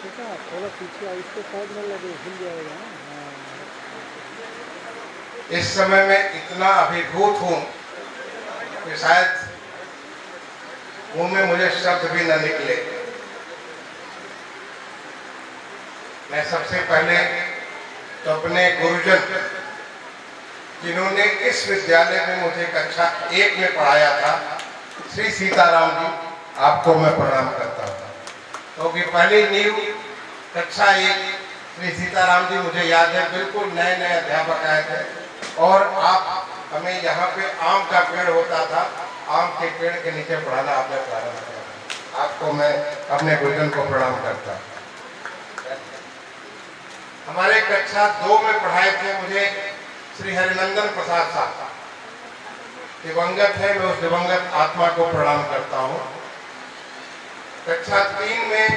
बेटा थोड़ा पीछे आओ, इसके साइड में लगे, हिल जाएगा ना। हाँ। इस समय मैं इतना अभिभूत हूं कि शायद मुंह में मुझे शब्द भी न निकले। मैं सबसे पहले तो अपने गुरुजन जिन्होंने इस विद्यालय में मुझे कक्षा 1 में पढ़ाया था, श्री सीताराम जी, आपको मैं प्रणाम करता हूँ। क्योंकि पहली नींव कक्षा 1 श्री सीताराम जी, मुझे याद है, बिल्कुल नए नए अध्यापक आए थे और आप हमें यहाँ पे आम का पेड़ होता था, आम के पेड़ के नीचे पढ़ाना आपने प्रारंभ किया। आपको मैं अपने गुरुजन को प्रणाम करता हूँ। हमारे कक्षा 2 में पढ़ाए थे मुझे श्री हरिनंदन प्रसाद साहब, दिवंगत है, मैं उस दिवंगत आत्मा को प्रणाम करता हूँ। कक्षा 3 में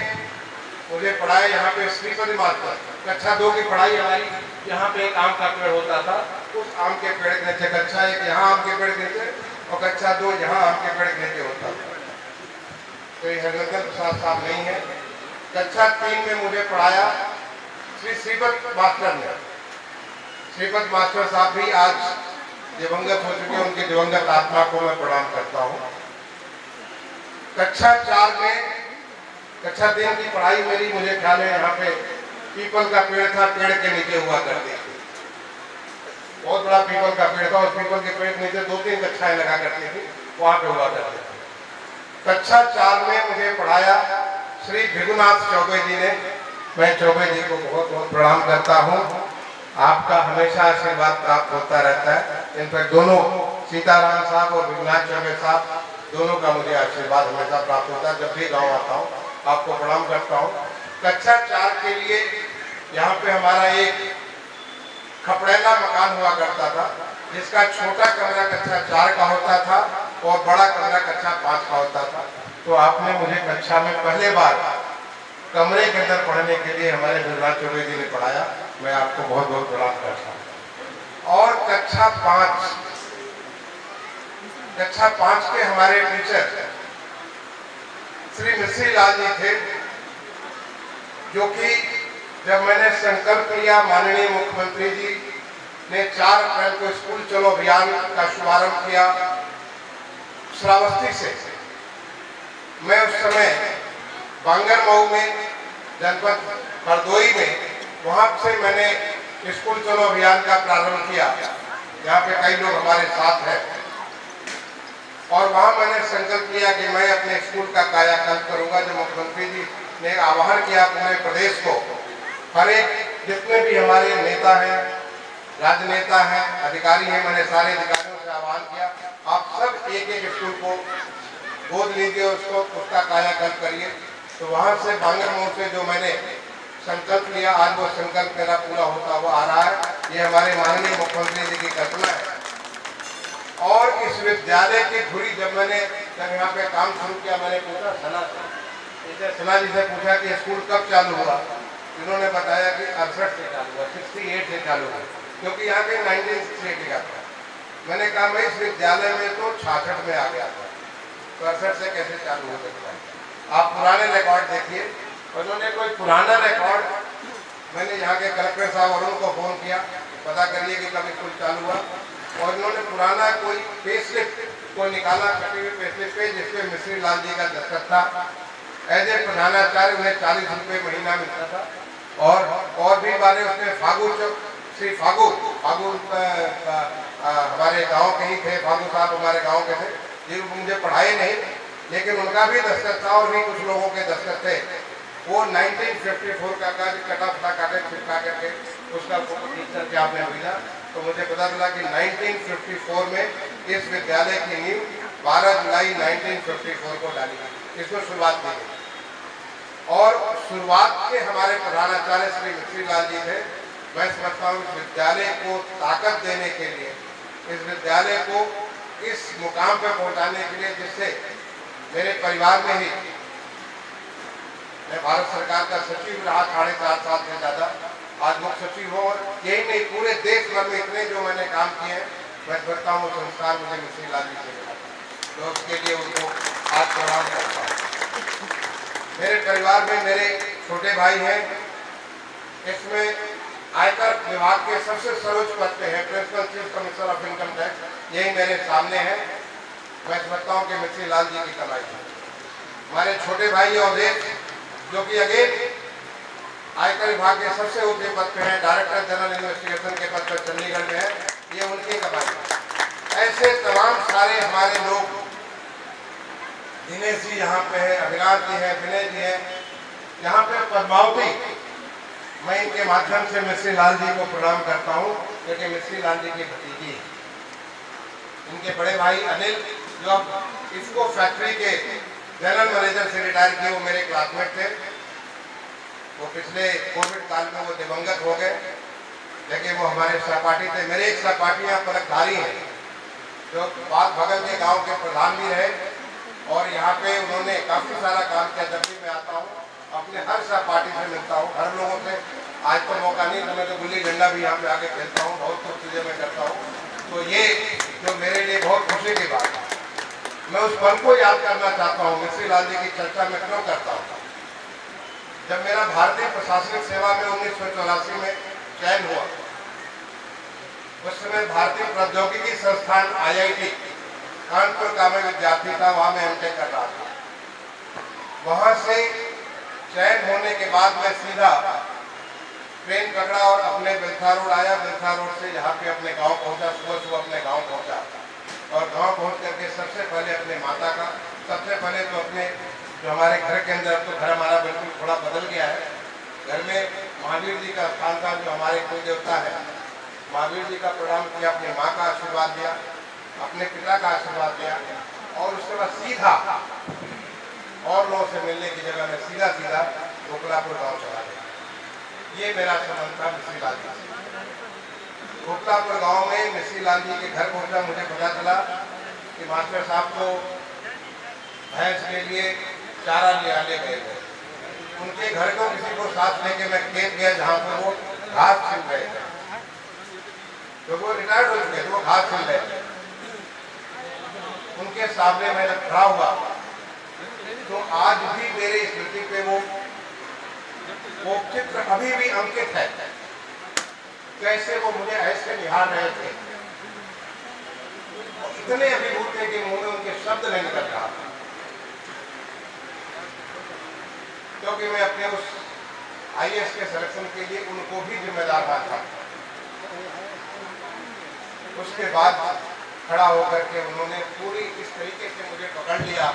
मुझे पढ़ाए यहाँ पे श्रीपति मास्टर। कक्षा 2 की पढ़ाई हमारी यहाँ पे एक आम का पेड़ होता था, उस आम के पेड़ के नीचे, कक्षा 1 यहाँ आम के पेड़ के नीचे और कक्षा 2 यहाँ आम के पेड़ के नीचे होता था। तो ये हरिनंदन प्रसाद साहब नहीं है। कक्षा 3 में मुझे पढ़ाया श्री श्रीपत मास्टर ने। श्रीपत मास्टर साहब भी आज दिवंगत हो चुके हैं, उनकी दिवंगत आत्मा को मैं प्रणाम करता हूँ। कक्षा 4 में, कक्षा 3 की पढ़ाई मेरी, मुझे ख्याल है यहाँ पे पीपल का पेड़ था, पेड़ के नीचे हुआ करती थी, बहुत बड़ा पीपल का पेड़ था, उस पीपल के पेड़ के नीचे 2-3 कक्षाएं लगा करती थी, वहां पे हुआ करती थी। कक्षा 4 में मुझे पढ़ाया श्री भिगुनाथ चौबे जी ने। मैं चौबे जी को बहुत बहुत प्रणाम करता हूँ। आपका हमेशा आशीर्वाद प्राप्त होता रहता है। इन पर दोनों, सीताराम साहब और भिगुनाथ चौबे साहब, दोनों का मुझे आशीर्वाद हमेशा प्राप्त होता है। जब भी गाँव आता हूँ आपको प्रणाम करता हूँ। कक्षा 4 के लिए यहाँ पे हमारा एक खपड़ेला मकान हुआ करता था, जिसका छोटा कमरा कक्षा 4 का होता था और बड़ा कमरा कक्षा 5 का होता था। तो आपने मुझे कक्षा में पहले बार कमरे के अंदर पढ़ने के लिए हमारे भिगुनाथ चौबे जी ने पढ़ाया। मैं आपको बहुत बहुत प्रणाम करता हूँ। और कक्षा 5 के हमारे टीचर श्री मिश्री लाल जी थे, जो कि जब मैंने संकल्प लिया, माननीय मुख्यमंत्री जी ने 4 अप्रैल को स्कूल चलो अभियान का शुभारंभ किया श्रावस्ती से, मैं उस समय बांगरमऊ में, जनपद हरदोई में, वहां से मैंने स्कूल चलो अभियान का प्रारंभ किया, जहाँ पे कई लोग हमारे साथ हैं। और वहां मैंने संकल्प लिया कि मैं अपने स्कूल का कायाकल्प करूंगा। जो मुख्यमंत्री जी ने आह्वान किया पूरे प्रदेश को, हर एक जितने भी हमारे नेता हैं, राजनेता हैं, अधिकारी हैं, मैंने सारे अधिकारियों से आह्वान किया, आप सब एक एक स्कूल को गोद लीजिए, उसका कायाकल्प करिए। तो वहां से बांगरमऊ से जो मैंने संकल्प लिया, आज वो संकल्प मेरा पूरा होता हुआ आ रहा है। ये हमारे माननीय मुख्यमंत्री जी की कल्पना है। और इस विद्यालय की धुरी जब यहाँ पे काम शुरू किया, मैंने पूछा सना जी से पूछा कि स्कूल कब चालू हुआ। इन्होंने बताया कि 68 से चालू हुआ, 68 से चालू हुआ, क्योंकि यहाँ पे 1968 लिखा था। मैंने कहा मैं इस विद्यालय में तो 66 में आ गया था, तो 68 से कैसे चालू हो सकता है। आप पुराने रिकॉर्ड देखिए। उन्होंने कोई पुराना रिकॉर्ड, मैंने यहाँ के कलेक्टर साहब और उनको फोन किया, पता करिए कि कब स्कूल चालू हुआ। और इन्होंने पुराना कोई पेस्लिप को निकाला, कटी हुई पेस्लिप पे, जिसपे मिश्री लाल जी का दस्तखत था। एज ए प्रधानाचार्य उन्हें 40 रुपये महीना मिलता था। और भी बारे उसने श्री फागू हमारे गांव के ही थे, फागू साहब हमारे गांव के थे, ये मुझे पढ़ाए नहीं, लेकिन उनका भी दस्तखत था और भी कुछ लोगों के दस्तखत थे। वो 1954 का कट ऑफ था, कागज चिपका करके उसका टीचर के आपने भेजा। तो मुझे पता चला कि 1954 में इस विद्यालय की नींव 12 जुलाई 1954 को डाली गई, इसको शुरुआत की गई। और शुरुआत के हमारे प्रधानाचार्य श्री मिश्री लाल जी थे। मैं समझता हूँ इस विद्यालय को ताकत देने के लिए, इस विद्यालय को इस मुकाम पर पहुंचाने के लिए, जिससे मेरे परिवार में ही, मैं भारत सरकार का सचिव रहा 4.5 साल से ज़्यादा, आज मुख्य सचिव हो, और यही नहीं पूरे देश भर में इतने जो मैंने काम किए हैं, मैं समझता हूँ संस्कार मुझे मिश्री लाल जी से मिला, तो उसके लिए उनको आज प्रणाम करता हूँ। मेरे परिवार में मेरे छोटे भाई हैं, इसमें आयकर विभाग के सबसे सर्वोच्च पद पे है, principal chief commissioner of income tax, यही मेरे सामने है। मैं समझता हूँ कि मिश्री लाल जी की कमाई है। हमारे छोटे भाई अवधेश, जो कि अगेन आयकर विभाग के सबसे ऊंचे पद पे है, डायरेक्टर जनरल इन्वेस्टिगेशन के पद पर चंडीगढ़ में है, ये उनकी कमाई है। ऐसे तमाम सारे हमारे लोग, दिनेश जी यहाँ पे है, अविनाश जी है, विनय जी है, यहाँ पे पद्मावती, मैं इनके माध्यम से मिश्री लाल जी को प्रणाम करता हूँ, क्योंकि मिश्री लाल जी की भतीजी है। इनके बड़े भाई अनिल, जो अब इसको फैक्ट्री के जनरल मैनेजर से रिटायर किए, वो मेरे क्लासमेट थे। वो पिछले कोविड काल में वो दिवंगत हो गए, लेकिन वो हमारे सहपाठी थे। मेरे एक सहपाठी यहाँ पलकधारी हैं, जो बाग भगत के गांव के प्रधान भी रहे, और यहाँ पे उन्होंने काफ़ी सारा काम किया। जब भी मैं आता हूँ, अपने हर सहपाठी से मिलता हूँ, हर लोगों से। आज तो मौका नहीं, तो मैं तो गुल्ली डंडा भी यहाँ पे आके खेलता हूँ, बहुत कुछ चीज़ें मैं करता हूँ। तो ये जो मेरे लिए बहुत खुशी की बात है। मैं उस पल को याद करना चाहता हूँ। मिश्री लाल जी की चर्चा मैं क्यों करता हूँ? जब मेरा भारतीय प्रशासनिक सेवा में 1984 में चयन हुआ, उस समय भारतीय प्रौद्योगिकी संस्थान IIT कानपुर का मैं विद्यार्थी था, वहाँ मैं MTech कर रहा था। वहाँ से चयन होने के बाद मैं सीधा ट्रेन पकड़ा और अपने बिलखा रोड आया। बिलखा रोड से यहाँ पे अपने गांव पहुँचा, सुबह सुबह अपने गांव पहुँचा, और गांव पहुँच करके सबसे पहले अपने माता का, सबसे पहले तो अपने जो हमारे घर के अंदर, तो घर हमारा बिल्कुल थोड़ा बदल गया है, घर में महावीर जी का स्थान था, जो हमारे कुल देवता है। महावीर जी का प्रणाम किया, अपनी माँ का आशीर्वाद दिया, अपने पिता का आशीर्वाद दिया, और उसके बाद सीधा और लोगों से मिलने की जगह में सीधा गोकलापुर गांव चला गया। ये मेरा संबंध था मिश्री लाल जी से। गोकलापुर गांव में मिश्री लाल जी के घर पहुंचा, मुझे पता चला कि मास्टर साहब को भैंस के लिए चारा ले गए थे। उनके घर को किसी को साथ लेके मैं खेत गया, जहाँ पर वो घास छिल रहे थे, तो वो रिटायर्ड हो चुके थे, वो घास छिल रहे थे। उनके सामने मैं जब खड़ा हुआ, तो आज भी मेरी स्मृति पे वो चित्र अभी भी अंकित है, कैसे वो मुझे ऐसे निहार रहे थे, इतने अभिभूत थे कि मुंह में उनके शब्द नहीं निकल रहा, क्योंकि मैं अपने उस IAS के सिलेक्शन के लिए उनको भी जिम्मेदार था। उसके बाद खड़ा होकर के उन्होंने पूरी इस तरीके से मुझे पकड़ लिया,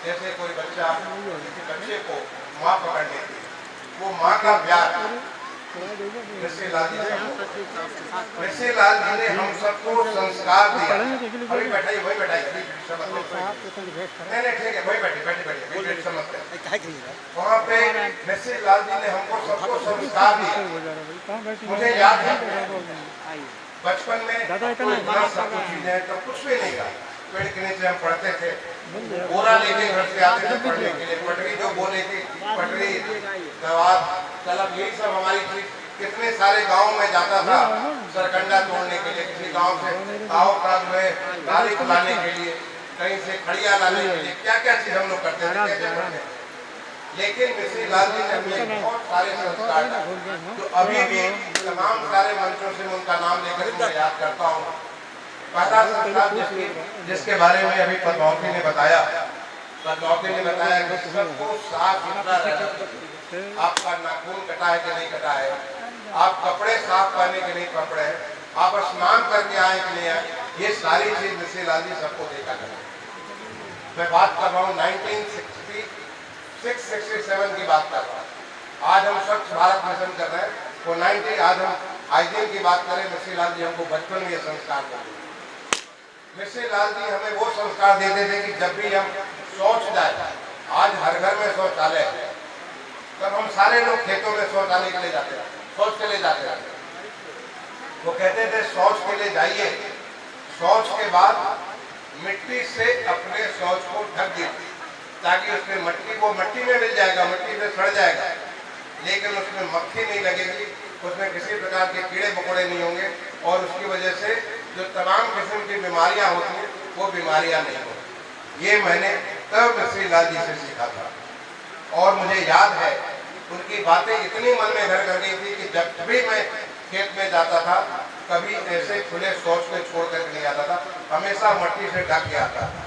जैसे कोई बच्चा किसी बच्चे को माँ पकड़ लेती है। वो माँ का प्यार मिश्री लाल जी ने हम सबको संस्कार दिया। अभी बैठाइए, वही बैठाइए, नहीं ठीक है, वही बैठिए, समझते। वहाँ पे मिश्री लाल जी ने हमको सबको संस्कार दिया। मुझे याद है बचपन में इतना सब कुछ चीजें, तो कुछ भी नहीं था। पेड़ के नीचे हम पढ़ते थे, बोरा लेके घर से आते थे पढ़ने के लिए, पटरी जो बोले थी, पटरी, दवात, कलम, यही सब हमारी चीज। कितने सारे गाँव में जाता था सरकंडा तोड़ने के लिए, किसी गाँव से गाँव का जो है गाड़ी लाने के लिए, कहीं से खड़िया लाने के लिए, क्या क्या चीज हम लोग करते थे। लेकिन मिश्री लाल जी ने हमें बहुत सारे संस्कार जो अभी भी तमाम सारे मंचों से उनका नाम लेकर मैं याद करता हूँ। पहला संस्कार जिसके बारे में अभी पद्मावती ने बताया, कि सबको साफ सुथरा रहना। आपका नाखून कटा है कि नहीं कटा है, आप कपड़े साफ पहने के नहीं कपड़े हैं, आप स्नान करके आए कि नहीं आए, ये सारी चीज मिश्री लाल जी सबको देखा करते। मैं बात कर रहा हूँ 1967 की बात कर रहा हूँ। आज हम स्वच्छ भारत मिशन कर रहे हैं, वो 90, आज हम हाइजीन की बात करें, मिश्री लाल जी हमको बचपन में ये संस्कार देते। मिश्री लाल जी हमें वो संस्कार देते थे कि जब भी हम शौच जाए, आज हर घर में शौचालय है, तब हम सारे लोग खेतों में शौचालय के लिए जाते हैं, शौच के लिए जाते हैं। वो कहते थे शौच के लिए जाइए, शौच के बाद मिट्टी से अपने शौच को ढक दीजिए, ताकि उसमें वो मट्टी में मिल जाएगा, मट्टी में सड़ जाएगा, लेकिन उसमें मक्खी नहीं लगेगी, उसमें किसी प्रकार के कीड़े मकोड़े नहीं होंगे, और उसकी वजह से जो तमाम किस्म की बीमारियां होती हैं वो बीमारियां नहीं होंगी। ये मैंने तब मिश्री लाल जी से सीखा था। और मुझे याद है उनकी बातें इतनी मन में घर कर गई थी कि जब भी मैं खेत में जाता था कभी ऐसे खुले शौच में छोड़ कर नहीं आता था, हमेशा मट्टी से ढक के आता था,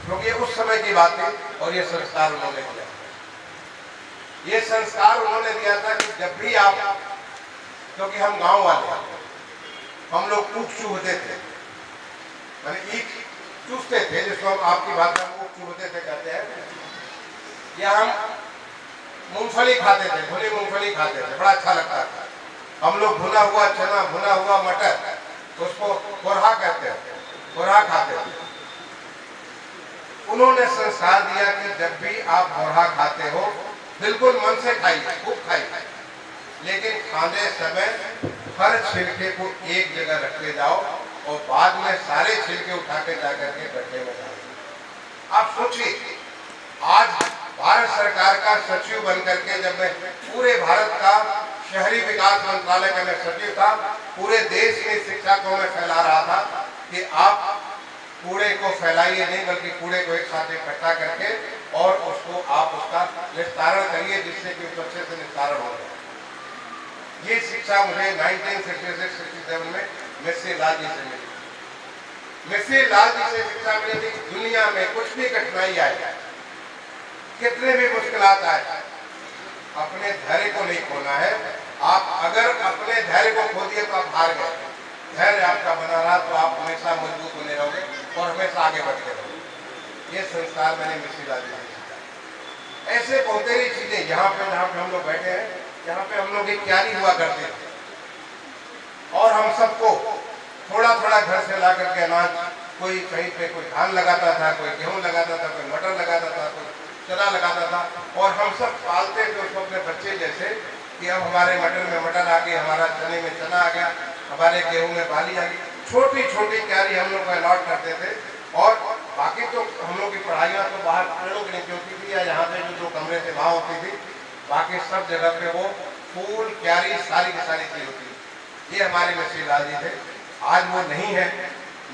क्योंकि उस समय की बात थी। और ये संस्कार उन्होंने दिया, ये संस्कार उन्होंने दिया था कि जब भी आप, क्योंकि हम गांव वाले हम लोग ऊख चूहते थे, माने ईख चूसते थे, जिसको हम आपकी भाषा में ऊख चूहते थे कहते हैं, या हम मूंगफली खाते थे, भुनी मूंगफली खाते थे, बड़ा अच्छा लगता था। हम लोग भुना हुआ चना, भुना हुआ मटर, उसको कोरहा कहते हैं, कोरहा खाते थे। उन्होंने संस्कार दिया कि जब भी आप कोरहा खाते हो बिल्कुल मन से खाइए, खूब खाइए, लेकिन खाने समय हर छिलके को एक जगह रखते जाओ और बाद में सारे छिलके उठा के जाकर के गड्ढे में डालो। आप सोचिए, आज भारत सरकार का सचिव बनकर के जब मैं पूरे भारत का शहरी विकास मंत्रालय का मैं सचिव था, पूरे देश में शिक्षा को मैं फैला रहा था कि आप कूड़े को फैलाइए नहीं, बल्कि कूड़े को एक साथ इकट्ठा करके और उसको आप उसका निस्तारण करिए, जिससे कि उस अच्छे से निस्तारण हो जाए। ये शिक्षा मुझे 1966-67 में मिस्सी लाल जी से मिली। मिस्सी लाल जी से शिक्षा मिली थी, दुनिया में कुछ भी कठिनाई आए, कितने भी मुश्किलात आए, अपने धैर्य को नहीं खोना है। आप अगर अपने धैर्य को खो दिए तो आप हार गए। धैर्य आपका बना रहा तो आप हमेशा मजबूत बने रहोगे और हमेशा आगे बढ़ते रहोगे। ये संस्कार मैंने मिस्सी लाल जी से सीखा। ऐसे बहुत सारी चीजें यहाँ पे जहाँ पे हम लोग बैठे हैं, यहाँ पे हम लोग एक क्यारी हुआ करते थे और हम सबको थोड़ा थोड़ा घर से ला करके अनाज, कोई कहीं पे कोई धान लगाता था, कोई गेहूं लगाता था, कोई मटर लगाता था, कोई चना लगाता था, और हम सब पालते थे उसको अपने बच्चे जैसे कि अब हमारे मटर में मटर आ गई, हमारा चने में चना आ गया, हमारे गेहूं में बाली आ गई। छोटी छोटी क्यारी हम लोग को अलॉट करते थे। और बाकी तो हम लोग की पढ़ाइयाँ तो बाहर पेड़ों की नीचे होती थी या यहाँ पे जो कमरे थे वहाँ होती थी, बाकी सब जगह पे वो फूल क्यारी सारी की सारी चीज होती थी। ये हमारे मिस्सी लाल जी थे, आज वो नहीं है।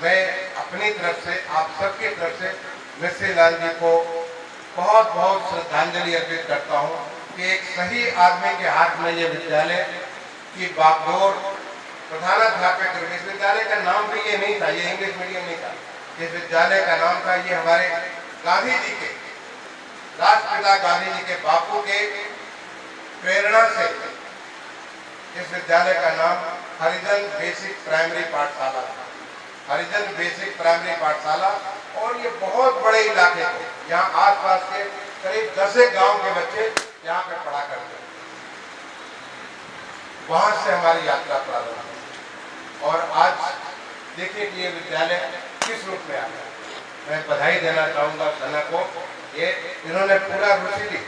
मैं अपनी तरफ से, आप सबकी तरफ से मिस्सी लाल जी को बहुत बहुत श्रद्धांजलि अर्पित करता हूँ कि एक सही आदमी के हाथ में ये विद्यालय की बागडोर प्रधानाध्यापक, इस विद्यालय का नाम भी ये नहीं था, ये इंग्लिश मीडियम नहीं था, इस विद्यालय का नाम था, ये हमारे गांधी जी के, राष्ट्रपिता गांधी जी के बापू के प्रेरणा से इस विद्यालय का नाम हरिजन बेसिक प्राइमरी पाठशाला था, हरिजन बेसिक प्राइमरी पाठशाला। और ये बहुत बड़े इलाके थे, यहाँ आसपास के करीब 10 गांव के बच्चे यहाँ पे पढ़ा करते थे। वहां से हमारी यात्रा प्रारंभ हुई और आज देखिए कि ये विद्यालय किस रूप में आ गया। मैं बधाई देना चाहूँगा सेना को, ये इन्होंने पूरा रुचि ली।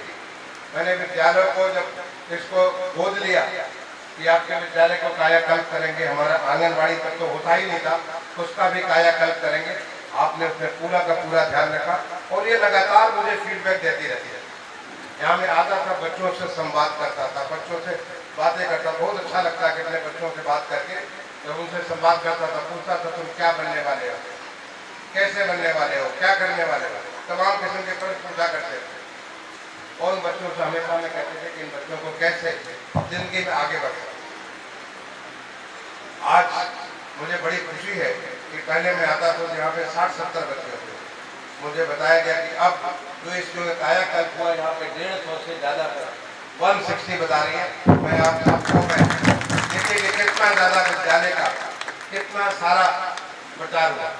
मैंने विद्यालय को जब इसको गोद लिया कि आपके विद्यालय को कायाकल्प करेंगे, हमारा आंगनबाड़ी तक तो होता ही नहीं था, उसका भी कायाकल्प करेंगे, आपने उसमें पूरा का पूरा ध्यान रखा और ये लगातार मुझे फीडबैक देती रहती है। यहाँ मैं आता था, बच्चों से संवाद करता था, बच्चों से बातें करता, बहुत अच्छा लगता कि अपने बच्चों से बात करके जब उनसे संवाद करता था, पूछता था तुम क्या बनने वाले हो, कैसे बनने वाले हो, क्या करने वाले हो, तमाम किस्म के प्रश्न पूछा करते थे। और उन बच्चों से हमेशा में कहते थे कि इन बच्चों को कैसे जिंदगी में आगे बढ़ सकते। आज मुझे बड़ी खुशी है कि पहले मैं आता तो यहाँ पे 60-70 बच्चे होते, मुझे बताया गया कि अब जो कायाकल्प हुआ यहाँ पे 150 से ज़्यादा 160 बता रही है। मैं आप सबको देखिए कि कितना ज़्यादा विद्यालय का कितना सारा प्रचार हुआ।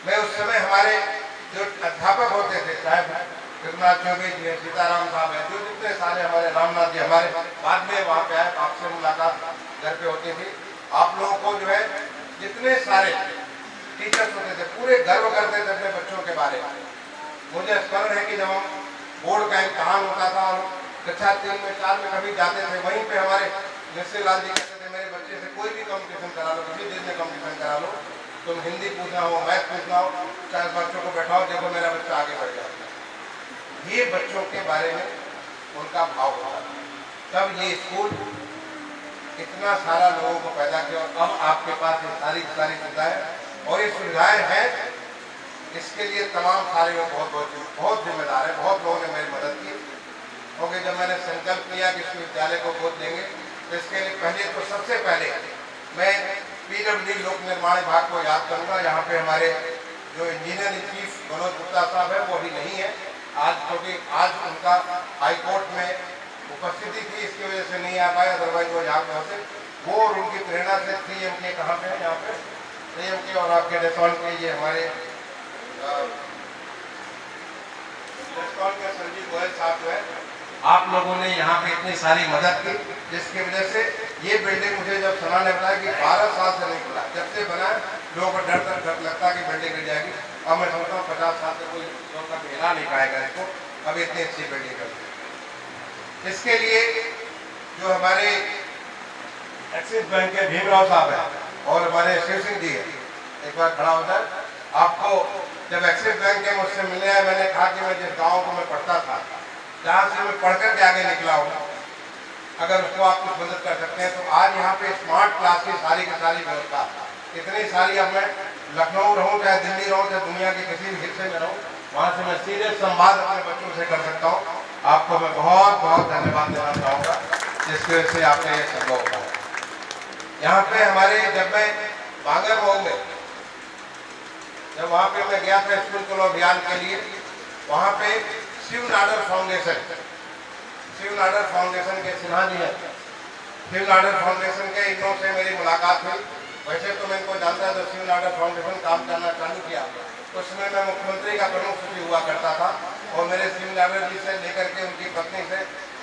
मैं उस समय हमारे जो अध्यापक होते थे, चाहे रघुनाथ चौबे जी हैं, सीताराम साहब हैं, जो जितने सारे हमारे रामनाथ जी हमारे बाद में वहाँ पे आए, आपसे मुलाकात घर पे होती थी। आप लोगों को जो है जितने सारे टीचर्स होते थे पूरे गर्व करते थे अपने बच्चों के बारे में। मुझे स्मरण है कि जब हम बोर्ड का इम्तहान होता था और कक्षा 3 में 4 में कभी जाते थे, वहीं पे हमारे मिस्सी लाल जी कहते थे मेरे बच्चे से कोई भी कॉम्पिटिशन करा लो, किसी दिन में कॉम्पिटिशन करा लो, तुम हिंदी पूछना हो, मैथ पूछना हो, चाहे बच्चों को बैठाओ, देखो मेरा बच्चा आगे बढ़ जाता है। ये बच्चों के बारे में उनका भाव होता था। तब ये स्कूल इतना सारा लोगों को पैदा किया और अब आपके पास ये सारी सुविधाएं, और ये सुविधाएं हैं, इसके लिए तमाम सारे लोग बहुत जिम्मेदार हैं। बहुत लोगों ने मेरी मदद की। क्योंकि जब मैंने संकल्प लिया कि इस विद्यालय को गोद देंगे तो इसके लिए पहले तो सबसे पहले मैं PWD लोक निर्माण विभाग को याद करूंगा। यहाँ पे हमारे जो engineer in chief Manoj Gupta साहब है वो अभी नहीं है आज, क्योंकि आज उनका हाईकोर्ट में उपस्थिति थी, इसकी वजह से नहीं आ पाए, अदरवाइज वो यहाँ पे होते। वो और उनकी प्रेरणा से 3MK कहाँ पे है, यहाँ पे 3MK और आपके डेस्कॉन के ये हमारे डेस्कॉन के संजीव गोयल साहब जो है, आप लोगों ने यहाँ पे इतनी सारी मदद की, जिसकी वजह से ये बिल्डिंग मुझे जब सना ने बताया कि 12 साल से नहीं खुला, जब से बना लोगों को डर लगता कि बिल्डिंग गिर जाएगी। अब मैं समझता हूँ 50 साल से कोई लोग का हिला नहीं पाएगा इसको, अब इतनी अच्छी बिल्डिंग कर। इसके लिए जो हमारे एक्सिस बैंक के भीमराव साहब है और हमारे शिव सिंह जी है, एक बार खड़ा होता है। आपको जब एक्सिस बैंक के मुझसे मिलने आए, मैंने कहा कि मैं जिस गाँव को मैं पढ़ता था, जहाँ से मैं पढ़कर के आगे निकला हूँ, अगर उसको आप कुछ मदद कर सकते हैं तो आज यहाँ पे स्मार्ट क्लास की सारी व्यवस्था इतनी सारी। अब मैं लखनऊ रहूँ, चाहे दिल्ली रहूँ, चाहे दुनिया के किसी भी हिस्से में रहूँ, वहाँ से मैं सीधे संवाद अपने बच्चों से कर सकता हूँ। आपको मैं बहुत बहुत धन्यवाद देना चाहूँगा, जिसकी वजह से आपने ये संभव हुआ। यहाँ पे हमारे जब मैं बांगर मऊ में जब वहाँ पे मैं गया था स्कूल चलो अभियान के लिए, वहाँ पे शिव नाडर फाउंडेशन के सिन्हा जी हैं, शिव नाडर फाउंडेशन के इनों से मेरी मुलाकात हुई। वैसे तो मैं इनको जानता है, तो शिव नाडर फाउंडेशन काम करना चालू किया उस समय मैं मुख्यमंत्री का प्रमुख सचिव हुआ करता था, और मेरे शिव नाडर जी से लेकर के उनकी पत्नी से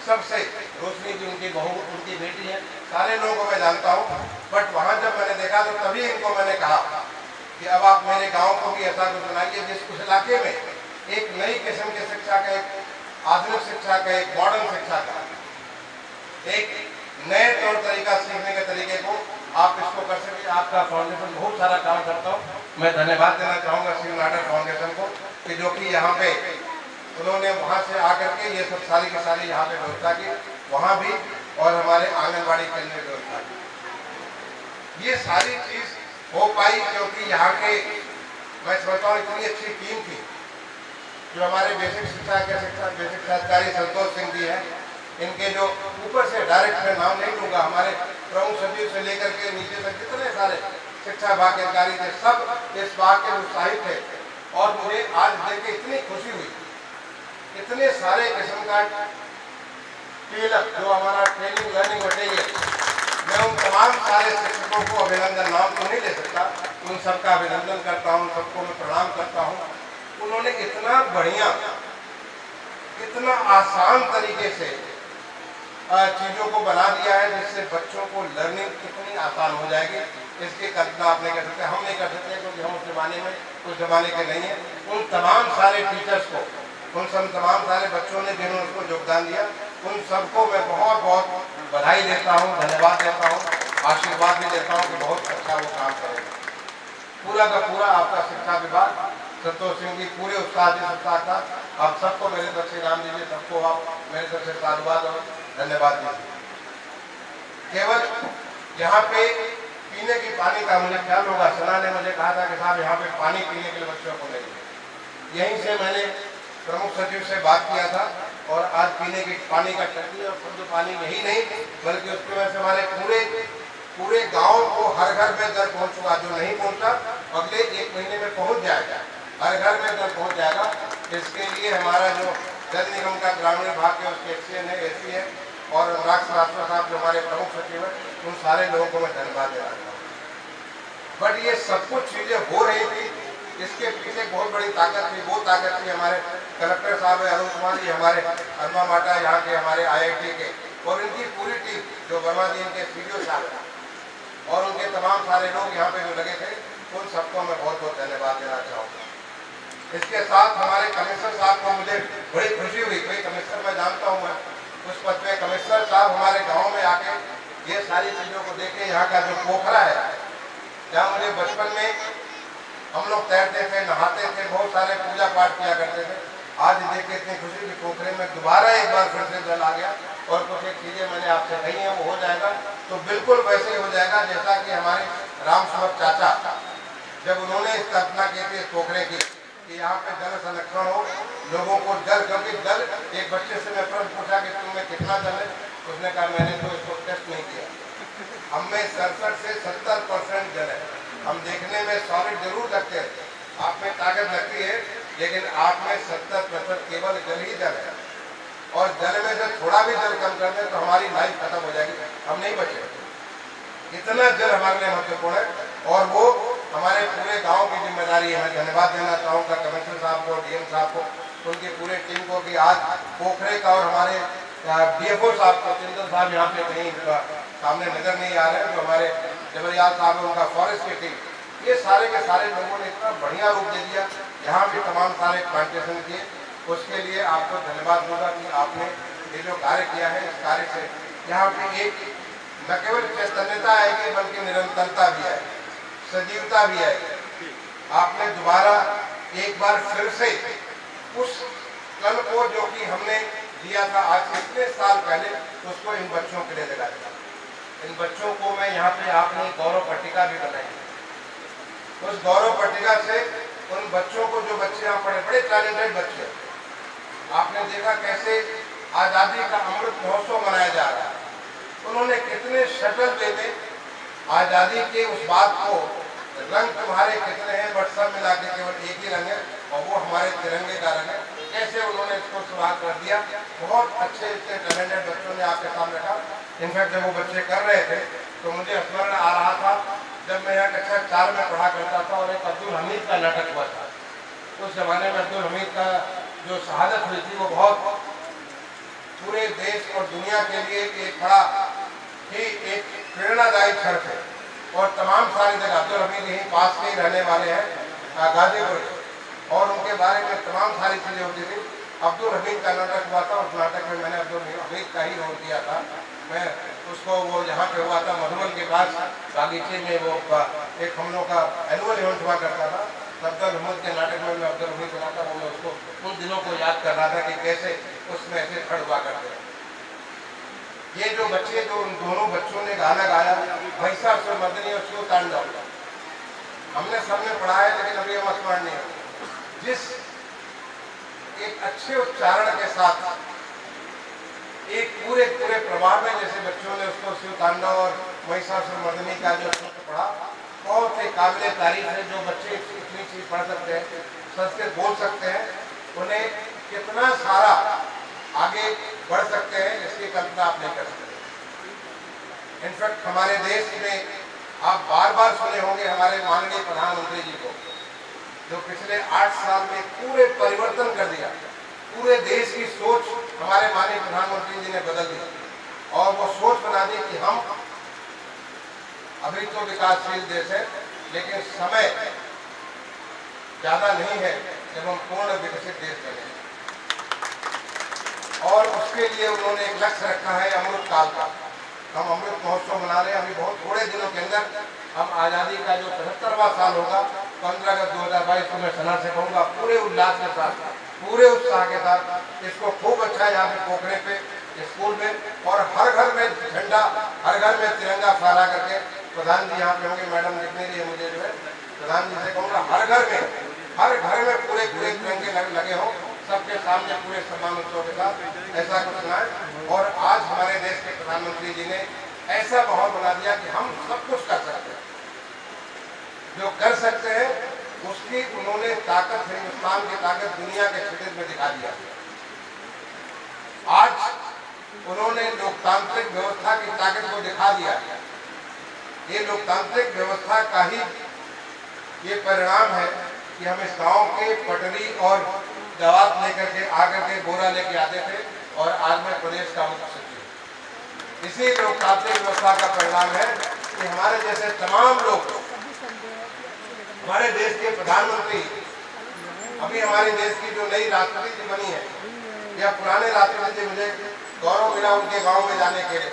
सबसे, रोशनी जी उनकी बहू, उनकी बेटी है, सारे लोगों को मैं जानता हूँ। बट वहाँ जब मैंने देखा तो तभी इनको मैंने कहा कि अब आप मेरे गाँव को भी ऐसा कुछ बनाइए जिस उस इलाके में एक नई किस्म की शिक्षा का, एक आधुनिक शिक्षा का, एक मॉडर्न शिक्षा का, एक नए तौर तरीका सीखने के तरीके को आप इसको कर सके। आपका फाउंडेशन बहुत सारा काम करता हूँ, मैं धन्यवाद देना चाहूँगा शिव नाडर फाउंडेशन को, कि जो कि यहाँ पे उन्होंने वहाँ से आकर के ये सब सारी की सारी यहाँ पे व्यवस्था की, वहाँ भी, और हमारे आंगनबाड़ी केंद्र में व्यवस्था की। ये सारी चीज हो पाई क्योंकि यहाँ के, मैं समझता हूँ, इतनी अच्छी टीम थी। जो हमारे बेसिक शिक्षा अधिकारी संतोष सिंह जी हैं, इनके जो ऊपर से डायरेक्ट मैं नाम नहीं लूँगा, हमारे प्रमुख सचिव से लेकर के नीचे तक जितने सारे शिक्षा विभाग के अधिकारी थे, सब इस बात के उत्साहित थे। और मुझे आज देख के इतनी खुशी हुई, इतने सारे किस्म का टीएलएफ जो हमारा ट्रेनिंग लर्निंग मटेरियल, मैं उन तमाम सारे शिक्षकों को अभिनंदन, नाम तो नहीं ले सकता, उन सबका अभिनंदन करता हूँ, सबको मैं प्रणाम करता हूँ। उन्होंने इतना बढ़िया, इतना आसान तरीके से चीज़ों को बना दिया है जिससे बच्चों को लर्निंग कितनी आसान हो जाएगी, इसकी कल्पना आप नहीं कर सकते, हम नहीं कर सकते, क्योंकि हम उस जमाने के नहीं हैं। उन तमाम सारे टीचर्स को, उन सब तमाम सारे बच्चों ने जिन्होंने उसको योगदान दिया, उन सबको मैं बहुत बहुत बधाई देता हूँ, धन्यवाद देता हूँ, आशीर्वाद भी देता हूँ कि बहुत अच्छा वो काम करेगा। पूरा का पूरा आपका शिक्षा विभाग, संतोष सिंह जी, पूरे उत्साह के साथ आप सबको मेरे तरफ से इनाम दीजिए, सबको आप मेरे तरफ से साधुवाद और धन्यवाद दीजिए। केवल यहाँ पे पीने की पानी का मुझे ख्याल होगा, सना ने मुझे कहा था कि साहब यहाँ पे पानी पीने के लिए बच्चों को नहीं है। यहीं से मैंने प्रमुख सचिव से बात किया था, और आज पीने की पानी का टंकी और शुद्ध पानी यही नहीं, बल्कि उसकी वजह से हमारे पूरे गांव को हर घर में जल पहुंच चुका। जो नहीं पहुंचा अगले 1 महीने में पहुंच जाएगा, हर घर में जल पहुंच जाएगा। इसके लिए हमारा जो जल निगम का ग्रामीण विभाग है, उसके एक्सीएन है, एसी है, और अनुराग श्रीवास्तव साहब जो हमारे प्रमुख सचिव हैं, उन सारे लोगों को मैं धन्यवाद देना चाहता हूँ। बट ये सब कुछ चीजें हो रही थी, इसके पीछे बहुत बड़ी ताकत थी। वो ताकत थी हमारे कलेक्टर साहब है अरुण कुमार जी, हमारे अल्मा माटा यहाँ के, हमारे IIT के, और इनकी पूरी टीम, जो वर्मा जी इनके CDO साहब और उनके तमाम सारे लोग यहाँ पे जो लगे थे, उन सबको मैं बहुत बहुत धन्यवाद देना चाहूँगा। इसके साथ हमारे कमिश्नर साहब को मुझे बड़ी खुशी हुई, कोई कमिश्नर मैं जानता हूँ, मैं उस पद पे कमिश्नर साहब हमारे गाँव में आके ये सारी चीज़ों को देखे, यहाँ का जो पोखरा है, जहाँ मुझे बचपन में हम लोग तैरते थे, नहाते थे, बहुत सारे पूजा पाठ किया करते थे, आज देख के इतनी खुशी कि पोखरे में दोबारा एक बार फिर से जल आ गया। और कुछ एक चीज़ें मैंने आपसे कही हैं, वो हो जाएगा तो बिल्कुल वैसे ही हो जाएगा जैसा कि हमारे राम सूरत चाचा, जब उन्होंने कल्पना की थी इस पोखरे की कि यहाँ पे जल संरक्षण हो, लोगों को जल, क्योंकि जल, एक बच्चे से मैं प्रश्न पूछा कि तुमने कितना जल है, उसने कहा मैंने तो इसको टेस्ट नहीं किया। हम में 67 से 70% जल है। हम देखने में सॉलिड जरूर लगते हैं, आप में ताकत लगती है, लेकिन आप में 70% केवल जल ही जल है। और जल में से थोड़ा भी जल कम कर दें तो हमारी लाइफ खत्म हो जाएगी, हम नहीं बचेंगे। इतना जल हमारे लिए महत्वपूर्ण है, और वो हमारे पूरे गांव की जिम्मेदारी है। मैं धन्यवाद देना चाहूँगा कमिश्नर साहब को, डीएम साहब को, उनकी पूरे टीम को कि आज पोखरे का, और हमारे डीएफओ साहब को, चिंतन साहब यहाँ पे कहीं सामने नजर नहीं आ रहे हैं, जो हमारे जबरियाल साहब है, उनका फॉरेस्ट की टीम, ये सारे के सारे लोगों ने इतना बढ़िया रूप दे दिया, यहाँ भी तमाम सारे प्लांटेशन किए। उसके लिए आपको धन्यवाद दूंगा कि आपने ये जो कार्य किया है, इस कार्य से यहाँ पे एक न केवल चैतन्यता आएगी बल्कि निरंतरता भी आएगी, सजीवता भी आएगी। आपने दोबारा एक बार फिर से उस कल को जो कि हमने दिया था आज से इतने साल पहले, उसको इन बच्चों के लिए लगा दिया। इन बच्चों को मैं यहाँ पे, आपने गौरव पट्टिका भी बनाई, उस गौरव पट्टिका से उन बच्चों को, जो बच्चे यहाँ पढ़े, बड़े टैलेंटेड बच्चे, आपने देखा कैसे आजादी का अमृत महोत्सव मनाया जा रहा है। उन्होंने कितने शटल वे में आजादी के उस बात को, रंग तुम्हारे कितने हैं बट सब मिला के केवल एक ही रंग है, और वो हमारे तिरंगे का रंग है, कैसे उन्होंने इसको सुधार कर दिया। बहुत अच्छे टैलेंटेड बच्चों ने आपके सामने रखा। इनफैक्ट जब वो बच्चे कर रहे थे तो मुझे स्मरण आ रहा था, जब मैं यहाँ कक्षा 4 में पढ़ा करता था और एक अब्दुल हमीद का नाटक हुआ था। उस जमाने में अब्दुल हमीद का जो शहादत हुई थी, वो बहुत पूरे देश और दुनिया के लिए एक बड़ा ही एक प्रेरणादायी क्षण थे। और तमाम सारी जगह, अब्दुल हमीद यहीं पास के ही रहने वाले हैं गाजीपुर के, और उनके बारे में तमाम सारी चीज़ें होती थी। अब्दुल हमीद का नाटक हुआ था, उस नाटक में मैंने अब्दुल हमीद का ही रोल किया था। मैं उसको, वो यहाँ पे हुआ था मधुबन के पास बागीचे में, वो एक हम लोग का एनुअल इवेंट हुआ करता था, अब्दुल हमीद के नाटक में मैं अब्दुल हमीद बना था। वो मैं उसको उन दिनों को याद कर रहा था कि कैसे उसमें ऐसे खड़ हुआ करते हैं। ये जो बच्चे, जो उन दोनों बच्चों ने गाना गाया, महिषासुर मर्दिनी और शिव तांडव, हमने सबने पढ़ा है, लेकिन अभी हम स्मरण नहीं होते। जिस एक अच्छे उच्चारण के साथ, एक पूरे प्रभाव में, जैसे बच्चों ने उसको शिव तांडव और महिषासुर मर्दिनी का जो सूत्र पढ़ा, बहुत ही काबिल तारीफ है। जो बच्चे इतनी चीज पढ़ सकते हैं, संस्कृत बोल सकते हैं, उन्हें कितना सारा आगे बढ़ सकते हैं, इसकी कल्पना आप नहीं कर सकते। इनफैक्ट हमारे देश में आप बार बार सुने होंगे हमारे माननीय प्रधानमंत्री जी को, जो पिछले 8 साल में पूरे परिवर्तन कर दिया, पूरे देश की सोच हमारे माननीय प्रधानमंत्री जी ने बदल दी, और वो सोच बना दी कि हम अभी तो विकासशील देश है, लेकिन समय ज्यादा नहीं है जब हम पूर्ण विकसित देश बने। और उसके लिए उन्होंने एक लक्ष्य रखा है अमृत काल का। हम अमृत महोत्सव मना रहे हैं, अभी बहुत थोड़े दिनों के अंदर हम आज़ादी का जो 75वां साल होगा, 15 अगस्त 2022 को मैं सना से कहूँगा, पूरे उल्लास के साथ, पूरे उत्साह के साथ इसको खूब अच्छा यहाँ पे पोखरे पे स्कूल में, और हर घर में झंडा, हर घर में तिरंगा फहरा करके, प्रधान जी यहाँ पे होंगे, मैडम लिखने लिए मुझे जो है प्रधान जी से कहूँगा, हर घर में पूरे तिरंगे लगे हों, सबके सामने पूरे सम्मान उत्सव के साथ ऐसा कुछ सुनाए। और आज हमारे देश के प्रधानमंत्री जी ने ऐसा माहौल बना दिया कि हम सब कुछ कर सकते हैं, जो कर सकते हैं उसकी उन्होंने ताकत, हिंदुस्तान की ताकत दुनिया के क्षेत्र में दिखा दिया। आज उन्होंने लोकतांत्रिक व्यवस्था की ताकत को दिखा दिया। ये लोकतांत्रिक व्यवस्था का ही ये परिणाम है कि हम इस गांव के पटरी और दवात लेकर के आकर के बोरा लेके आते थे, और आज मैं प्रदेश का मुख्य सचिव। इसी लोकतांत्रिक व्यवस्था का परिणाम है कि हमारे जैसे तमाम लोग, हमारे देश के प्रधानमंत्री, अभी हमारे देश की जो नई राष्ट्रपति जी बनी है, या पुराने राष्ट्रपति जी, मुझे गौरव मिला उनके गांव में जाने के लिए।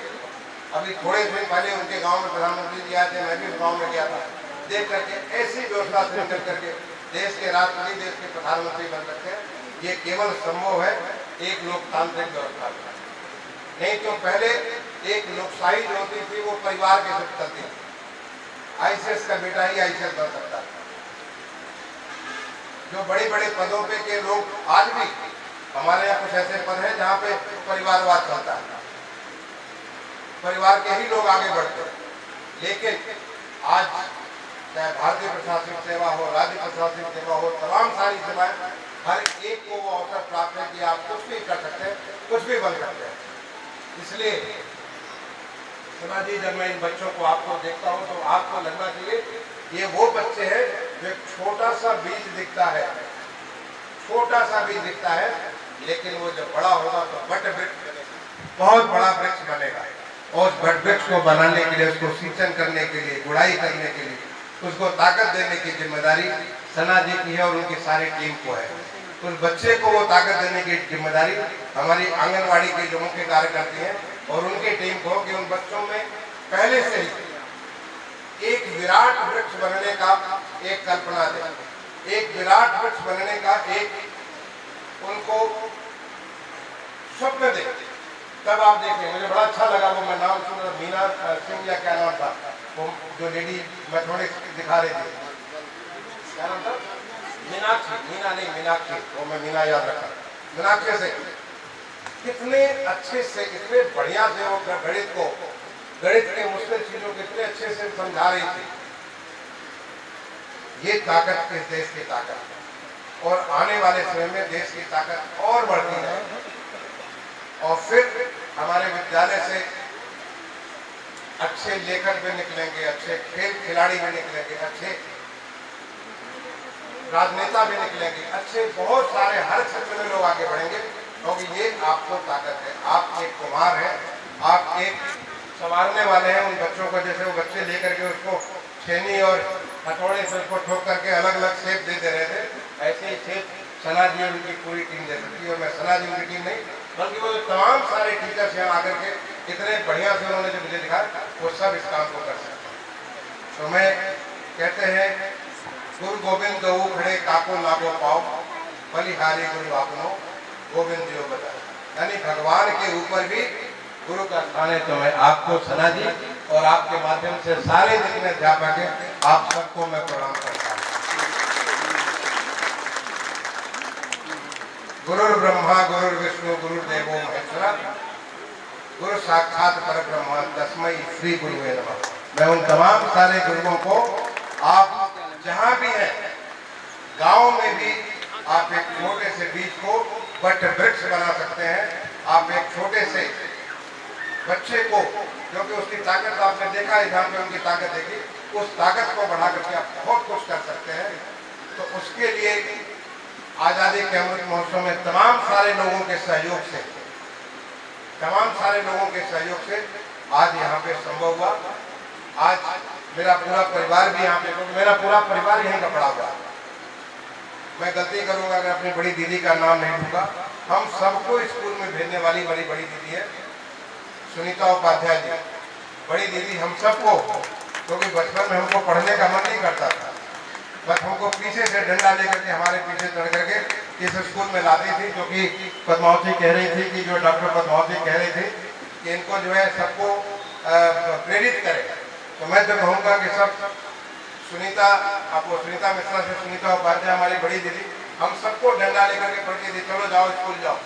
अभी थोड़े दिन पहले उनके गांव में प्रधानमंत्री जी आए थे, मैं भी उस गांव में गया था। देख करके ऐसी व्यवस्था से निकल करके देश के राष्ट्रपति, देश के प्रधानमंत्री बन सकते हैं, ये केवल संभव है एक लोकतांत्रिक व्यवस्था में। नहीं तो पहले एक लोकशाही जो होती थी वो परिवार के साथ चलती थी, आईसीएस का बेटा ही आईसीएस बन सकता था। जो बड़े बड़े पदों पे के लोग आज भी हमारे यहाँ कुछ ऐसे पद हैं जहाँ पे परिवारवाद चलता है, परिवार के ही लोग आगे बढ़ते हैं। लेकिन आज चाहे भारतीय प्रशासनिक सेवा हो, राज्य प्रशासनिक सेवा हो, तमाम सारी सेवाएं, हर एक को वो अवसर प्राप्त है कि आप कुछ भी कर सकते हैं, कुछ भी बन सकते हैं। इसलिए समाजी जब मैं इन बच्चों को आपको देखता हूँ तो आपको लगना चाहिए ये वो बच्चे हैं जो एक छोटा सा बीज दिखता है, छोटा सा बीज दिखता है, लेकिन वो जब बड़ा होगा तो बट वृक्ष, बहुत बड़ा वृक्ष बनेगा। और उस बट वृक्ष को बनाने के लिए, उसको सिंचन करने के लिए, गुड़ाई करने के लिए, उसको ताकत देने की जिम्मेदारी सना जी की है और उनकी सारी टीम को है। उस बच्चे को वो ताकत देने की जिम्मेदारी हमारी आंगनवाड़ी के जो मुख्य कार्यकर्ती हैं और उनकी टीम को, कि उन बच्चों में पहले से ही एक विराट वृक्ष बनने का एक कल्पना दे, एक विराट वृक्ष बनने का एक उनको स्वप्न दे। तब आप देखें, मुझे बड़ा अच्छा लगा वो, मैं नाम सुन रहा, मीना सिंह या क्या नाम था वो जो लेडी मैं थोड़े दिखा रही थी, क्या नाम था? मीनाक्षी, मीना नहीं मीनाक्षी, वो मैं मीना याद रखा। मीनाक्षी से कितने अच्छे से, कितने बढ़िया से वो गणित को, गणित के मुश्किल चीजों को कितने अच्छे से समझा रही थी। ये ताकत इस देश की ताकत है और आने वाले समय में देश की ताकत और बढ़ती है। और फिर हमारे विद्यालय से अच्छे लेखक भी निकलेंगे, अच्छे खेल खिलाड़ी भी निकलेंगे, अच्छे राजनेता भी निकलेंगे, अच्छे बहुत सारे हर क्षेत्र में लोग आगे बढ़ेंगे, क्योंकि ये आपको ताकत है। आप एक कुमार हैं, आप एक संवारने वाले हैं उन बच्चों को। जैसे वो बच्चे लेकर के उसको छेनी और हथौड़े से उसको ठोक करके अलग अलग शेप दे रहे थे, ऐसे ही शेप सना जी और उनकी पूरी टीम दे सकती है। और मैं सना जी उनकी टीम नहीं, बल्कि वो तमाम सारे टीचर्स यहाँ आकर के इतने बढ़िया से उन्होंने जो मुझे दिखाया, वो सब इस काम को कर सकते हैं। तो मैं कहते हैं, गुरु गोविंद दो खड़े काको लागो पाओ, बलिहारी गुरु आपनो गोविंद जी बता। यानी भगवान के ऊपर भी गुरु का स्थान है। तो मैं आपको सना जी और आपके माध्यम से सारे जितने अध्यापक हैं, आप सबको मैं प्रणाम करता हूँ। गुरुर ब्रह्मा गुरुर विष्णु गुरुर्देवो महेश्वरा, गुरु साक्षात परब्रह्म तस्मै श्री गुरुवे नमः। मैं उन तमाम सारे गुरुओं को, आप जहां भी हैं, गांव में भी आप एक छोटे से बीज को बट वृक्ष बना सकते हैं। आप एक छोटे से बच्चे को, क्योंकि उसकी ताकत आपने देखा है, जहाँ पे उनकी ताकत देखी, उस ताकत को बढ़ा करके आप बहुत कुछ कर सकते हैं। तो उसके लिए आज़ादी के अमृत महोत्सव में तमाम सारे लोगों के सहयोग से, तमाम सारे लोगों के सहयोग से आज यहाँ पे संभव हुआ। आज मेरा पूरा परिवार भी यहाँ पे, क्योंकि मेरा पूरा परिवार यहीं का पड़ा हुआ। मैं गलती करूँगा अगर अपनी बड़ी दीदी का नाम नहीं लूँगा। हम सबको स्कूल में भेजने वाली बड़ी दीदी है सुनीता उपाध्याय जी, बड़ी दीदी हम सबको, क्योंकि बचपन में हमको पढ़ने का मन नहीं करता था, बस हमको पीछे से डंडा लेकर के हमारे पीछे चढ़ करके इस स्कूल में लाती थी। जो कि पद्मावती कह रही थी, कि जो डॉक्टर पद्मावती कह रही थी कि इनको जो है सबको प्रेरित करे। तो मैं तो कहूँगा कि सब सुनीता, आपको सुनीता मिश्रा से सुनीता उपाध्याय हमारी बड़ी दीदी, हम सबको डंडा लेकर के पढ़ती थी, चलो जाओ स्कूल जाओ,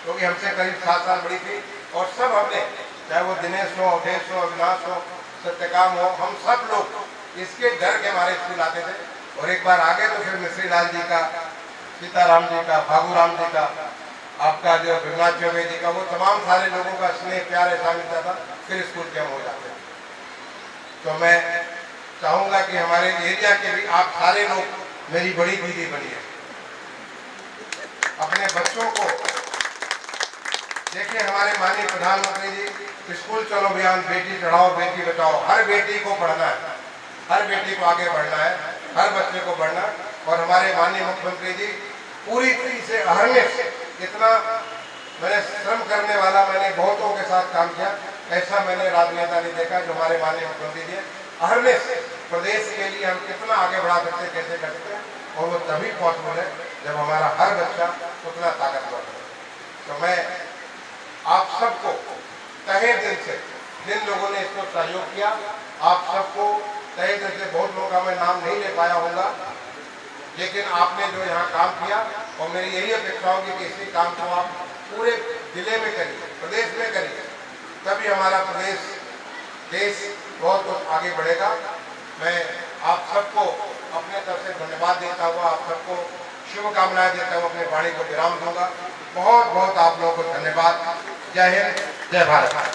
क्योंकि हमसे करीब 7 साल बड़ी थी। और सब हमने, चाहे वो दिनेश हो, अवधेश हो, अविनाश हो, सत्यकाम हो, हम सब लोग इसके डर के हमारे स्कूल आते थे। और एक बार आगे तो फिर मिश्री लाल जी का, सीताराम जी का, फागूराम जी का, आपका जो विश्वनाथ चौबे जी का, वो तमाम सारे लोगों का स्नेह प्यार ऐसा मिलता था, फिर स्कूल के हम हो जाते। तो मैं चाहूँगा कि हमारे एरिया के भी आप सारे लोग मेरी बड़ी दीदी बनिए। अपने बच्चों को देखिए, हमारे माननीय प्रधानमंत्री जी स्कूल चलो अभियान, बेटी पढ़ाओ बेटी बचाओ, हर बेटी को पढ़ना है, हर बेटी को आगे बढ़ना है, हर बच्चे को बढ़ना। और हमारे माननीय मुख्यमंत्री जी पूरी तरीके से अहर्निश, इतना मैंने श्रम करने वाला, मैंने बहुतों के साथ काम किया, ऐसा मैंने राजनेता नहीं देखा जो हमारे माननीय मुख्यमंत्री जी अहर्निश प्रदेश के लिए हम कितना आगे बढ़ा सकते हैं, कैसे कर सकते हैं। और वो तभी पॉसिबल है जब हमारा हर बच्चा उतना ताकतवर है। तो मैं आप सबको तहे दिल से, जिन लोगों ने इसको सहयोग किया, आप सबको तहे दिल से, बहुत लोगों का मैं नाम नहीं ले पाया होगा, लेकिन आपने जो यहाँ काम किया और मेरी यही अपेक्षा होगी कि इसी काम को आप पूरे जिले में करिए, प्रदेश में करिए, तभी हमारा प्रदेश देश बहुत बहुत आगे बढ़ेगा। मैं आप सबको अपने तरफ से धन्यवाद देता हुआ, आप सबको शुभकामनाएं देता हुआ अपने वाणी को विराम दूंगा। बहुत बहुत आप लोगों को धन्यवाद। जय हिंद, जय भारत।